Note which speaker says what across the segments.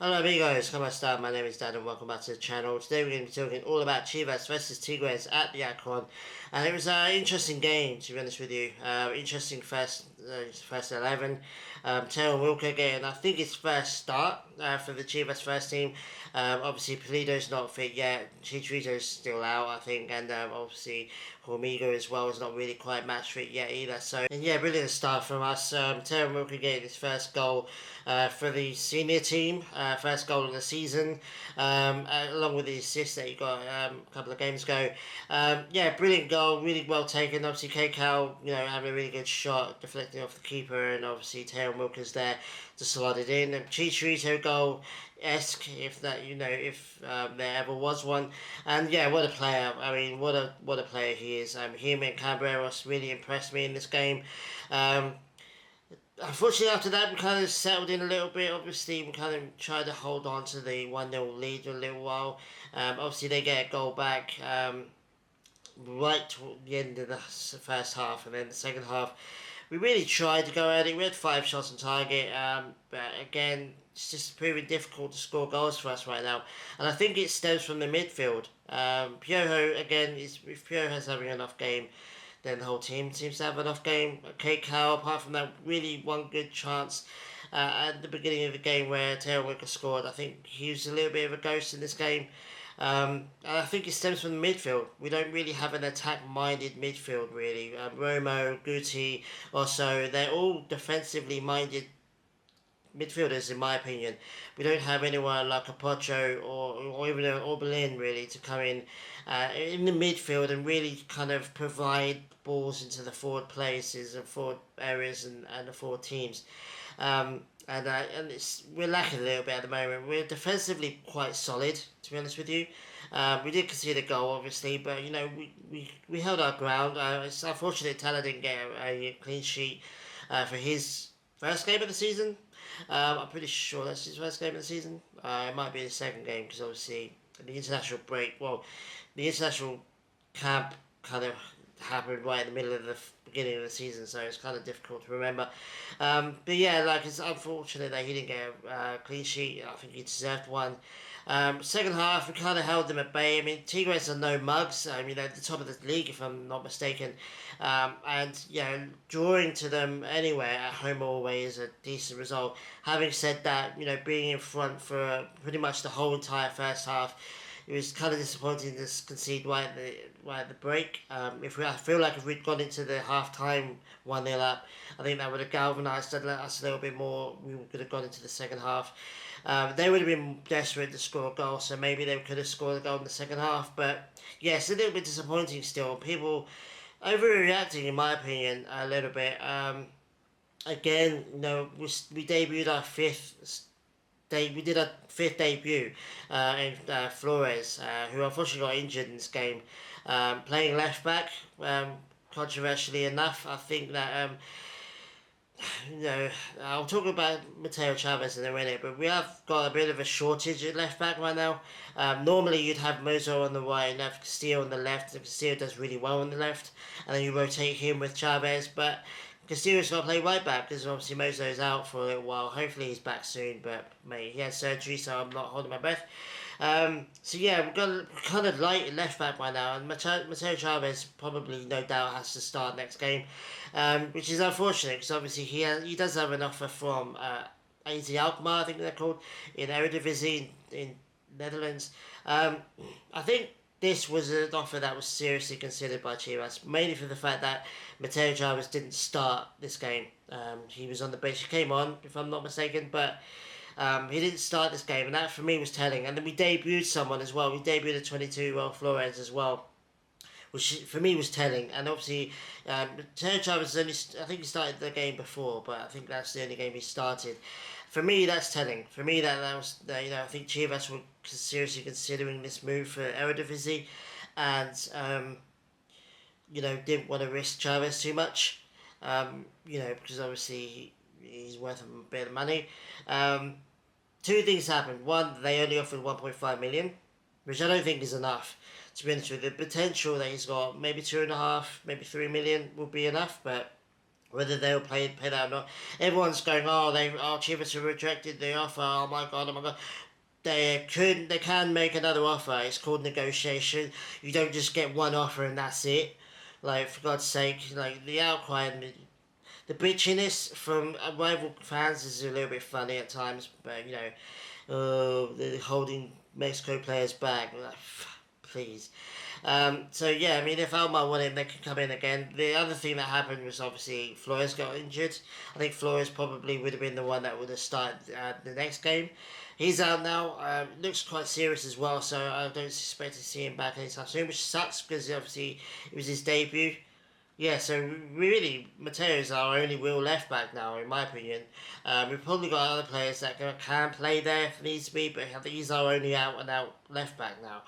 Speaker 1: Hello amigos, ¿cómo está? My name is Dan and welcome back to the channel. Today we're going to be talking all about Chivas versus Tigres at the Akron. And it was an interesting game, to be honest with you. Interesting first 11. TEUN WILKE getting, I think, his first start for the Chivas first team. Obviously, Pulido's not fit yet. Chicharito's still out, I think. And obviously, Hormigo as well is not really quite match fit yet either. So, and yeah, brilliant start from us. TEUN WILKE getting his first goal for the senior team. First goal of the season, along with the assist that he got a couple of games ago. Yeah, brilliant goal, really well taken. Obviously, KCAL, having a really good shot, deflecting off the keeper, and obviously Taylor Wilkers there to slide it in. And Chicharito goal esque, if that if there ever was one. And yeah, what a player! I mean, what a player he is. Him and Cabreros really impressed me in this game. Unfortunately, after that, we kind of settled in a little bit. Obviously, we kind of tried to hold on to the 1-0 lead for a little while. Obviously, they get a goal back right toward the end of the first half, and then the second half, we really tried to go at it. We had 5 shots on target, but again, it's just proving difficult to score goals for us right now. And I think it stems from the midfield. Piojo, again, if Piojo's having enough game, then the whole team seems to have enough game. Kate Cowell, apart from that really one good chance at the beginning of the game where Taylor Wicker scored, I think he was a little bit of a ghost in this game. And I think it stems from the midfield. We don't really have an attack-minded midfield, really. Romo, Guti, also, they're all defensively minded midfielders, in my opinion. We don't have anyone like a Pocho or even an Oberlin really to come in the midfield and really kind of provide balls into the forward places and forward areas and the forward teams. And we're lacking a little bit at the moment. We're defensively quite solid, to be honest with you. We did concede a goal, obviously, but we held our ground. It's unfortunate Tala didn't get a clean sheet for his first game of the season. I'm pretty sure that's his first game of the season. It might be his second game because obviously the international break. Well, the international camp kind of happened right in the middle of the beginning of the season, so it's kind of difficult to remember. But yeah, like it's unfortunate that he didn't get a clean sheet. I think he deserved one. Second half, we kind of held them at bay. I mean, Tigres are no mugs. I mean, they're at the top of the league, if I'm not mistaken. And, drawing to them anywhere, at home or away, is a decent result. Having said that, being in front for pretty much the whole entire first half, it was kind of disappointing to concede right at the break. I feel like if we'd gone into the half time 1-0 up, I think that would have galvanised us a little bit more. We could have gone into the second half. They would have been desperate to score a goal, so maybe they could have scored a goal in the second half. But yeah, it's a little bit disappointing still. People overreacting, in my opinion, a little bit. Again, we debuted our we did a fifth debut in Flores, who unfortunately got injured in this game, playing left back. Controversially enough, I think that I'll talk about Mateo Chavez in a minute, but we have got a bit of a shortage at left back right now. Normally, you'd have Mozo on the right and have Castillo on the left, and Castillo does really well on the left, and then you rotate him with Chavez, but Castillo's got to play right back because obviously Mozo's out for a little while. Hopefully he's back soon, but mate, he had surgery, so I'm not holding my breath. So yeah, we've got kind of light left back right now, and Mateo Chavez probably, no doubt, has to start next game, which is unfortunate because obviously he does have an offer from AZ Alkmaar, I think they're called, in Eredivisie in Netherlands. I think this was an offer that was seriously considered by Chivas, mainly for the fact that Mateo Chavez didn't start this game. He was on the bench. He came on, if I'm not mistaken, but he didn't start this game, and that for me was telling. And then we debuted someone as well. We debuted a 22 Flores as well, which for me was telling. And obviously, Mateo Chavez I think he started the game before, but I think that's the only game he started. For me, that's telling. For me, that was I think Chivas were seriously considering this move for Eredivisie, and didn't want to risk Chavez too much. Because obviously he's worth a bit of money. Two things happened. One, they only offered 1.5 million, which I don't think is enough. To be honest with you, the potential that he's got, maybe 2.5, maybe 3 million would be enough, but whether they'll pay that or not. Everyone's going, Chivas have rejected the offer. Oh my god, oh my god. They can make another offer. It's called negotiation. You don't just get one offer and that's it. Like, for God's sake, like the outcry and the bitchiness from rival fans is a little bit funny at times. But they're holding Mexico players back. Like, please. So yeah, I mean, if Almar won it, they could come in again. The other thing that happened was obviously Flores got injured. I think Flores probably would have been the one that would have started the next game. He's out now. Looks quite serious as well, so I don't expect to see him back anytime soon, which sucks because obviously it was his debut. Yeah, so really, Mateo's our only real left back now, in my opinion. We've probably got other players that can play there if needs to be, but I think he's our only out and out left back now.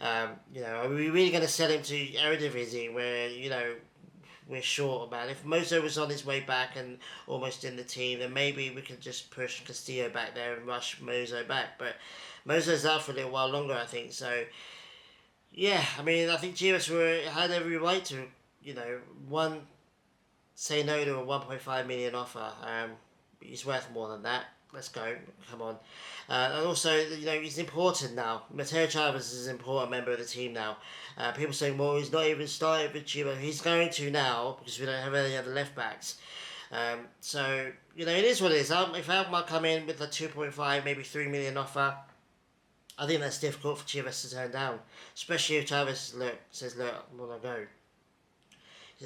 Speaker 1: Are we really going to sell him to Eredivisie where, we're short, man? If Mozo was on his way back and almost in the team, then maybe we could just push Castillo back there and rush Mozo back. But Mozo's out for a little while longer, I think. So, yeah, I mean, I think Chivas had every right to, one, say no to a 1.5 million offer. He's worth more than that. Let's go. Come on. And also, he's important now. Mateo Chavez is an important member of the team now. People saying, well, he's not even started with Chivas. He's going to now because we don't have any other left backs. So, it is what it is. If Alkmaar come in with a 2.5, maybe 3 million offer, I think that's difficult for Chivas to turn down. Especially if Chavez says, look, I want to go.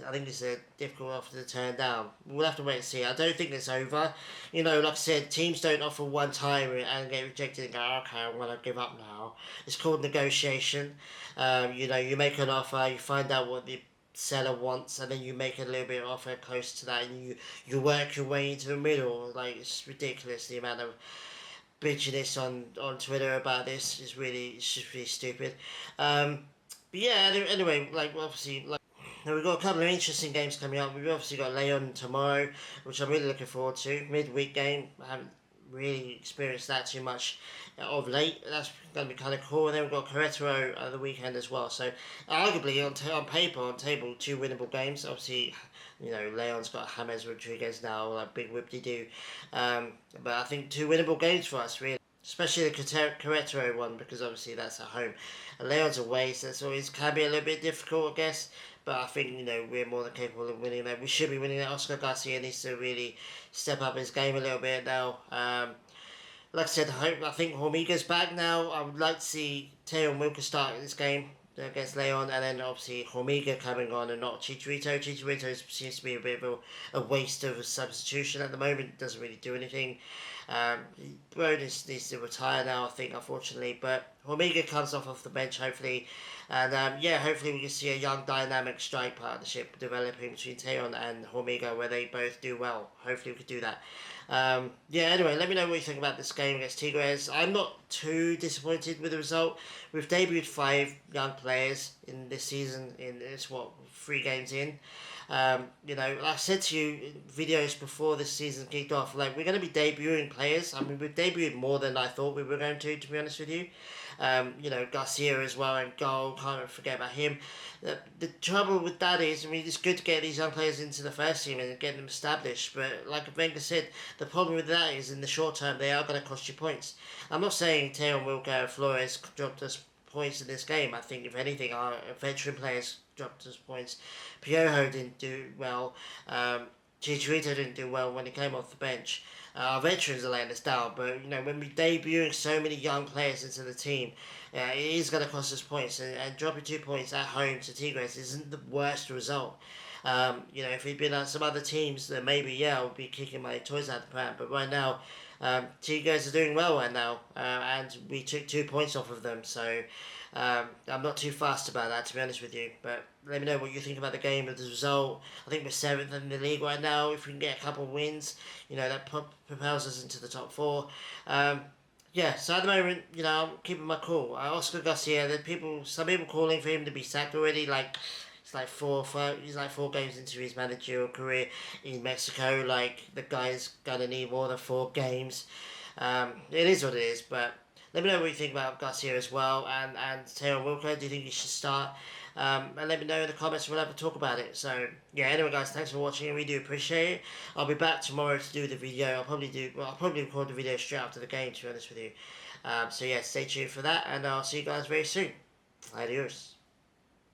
Speaker 1: I think it's a difficult offer to turn down. We'll have to wait and see. I don't think it's over. Like I said, teams don't offer one time and get rejected and go, okay, I'm going to give up now. It's called negotiation. You make an offer, you find out what the seller wants, and then you make a little bit of offer close to that, and you work your way into the middle. Like, it's ridiculous, the amount of bitchiness on Twitter about this. It's just really stupid. But yeah, anyway, obviously, now we've got a couple of interesting games coming up. We've obviously got Leon tomorrow, which I'm really looking forward to. Midweek game. I haven't really experienced that too much of late. That's going to be kind of cool. And then we've got Querétaro at the weekend as well. So arguably on paper, on table, 2 winnable games. Obviously, Leon's got James Rodriguez now, like big whip-de-doo. But I think 2 winnable games for us, really. Especially the Querétaro one, because obviously that's at home. And Leon's away, so it's always can be a little bit difficult, I guess. But I think, we're more than capable of winning that. We should be winning that. Oscar Garcia needs to really step up his game a little bit now. Like I said, I think Hormiga's back now. I would like to see Teo and WILKE start this game against Leon, and then obviously Hormiga coming on and not Chicharito. Chicharito seems to be a bit of a waste of a substitution at the moment. Doesn't really do anything. Bro needs to retire now, I think, unfortunately. But Hormiga comes off the bench, hopefully. And hopefully we can see a young dynamic strike partnership developing between Teon and Hormiga where they both do well. Hopefully we could do that. Anyway, let me know what you think about this game against Tigres. I'm not too disappointed with the result. We've debuted 5 young players in this season. It's 3 games in. Like I said to you in videos before this season kicked off, we're going to be debuting players. I mean, we've debuted more than I thought we were going to be honest with you. Garcia as well and goal, can't forget about him. The trouble with that is, I mean, it's good to get these young players into the first team and get them established, but like Wenger said, the problem with that is in the short term they are going to cost you points. I'm not saying Teo and WILKE and Flores dropped us points in this game. I think if anything, our veteran players dropped us points. Piojo didn't do well. Chicharito didn't do well when he came off the bench. Our veterans are letting us down, but when we're debuting so many young players into the team, it is going to cost us points. And dropping 2 points at home to Tigres isn't the worst result. If we'd been at some other teams, then maybe I would be kicking my toys out the pram. But right now, Tigres are doing well right now, and we took 2 points off of them. So I'm not too fast about that, to be honest with you. But let me know what you think about the game, of the result. I think we're 7th in the league right now. If we can get a couple of wins, that propels us into the top 4. So at the moment, I'm keeping my cool. Oscar Garcia, some people calling for him to be sacked already. He's like 4 games into his managerial career in Mexico. The guy's gonna need more than 4 games. It is what it is, but let me know what you think about Garcia as well, and Teo Wilke. Do you think he should start? and let me know in the comments. We'll have to talk about it. So yeah, anyway, guys, thanks for watching. We do appreciate it. I'll be back tomorrow to do the video. I'll probably record the video straight after the game. To be honest with you. So yeah, stay tuned for that, and I'll see you guys very soon. Adios.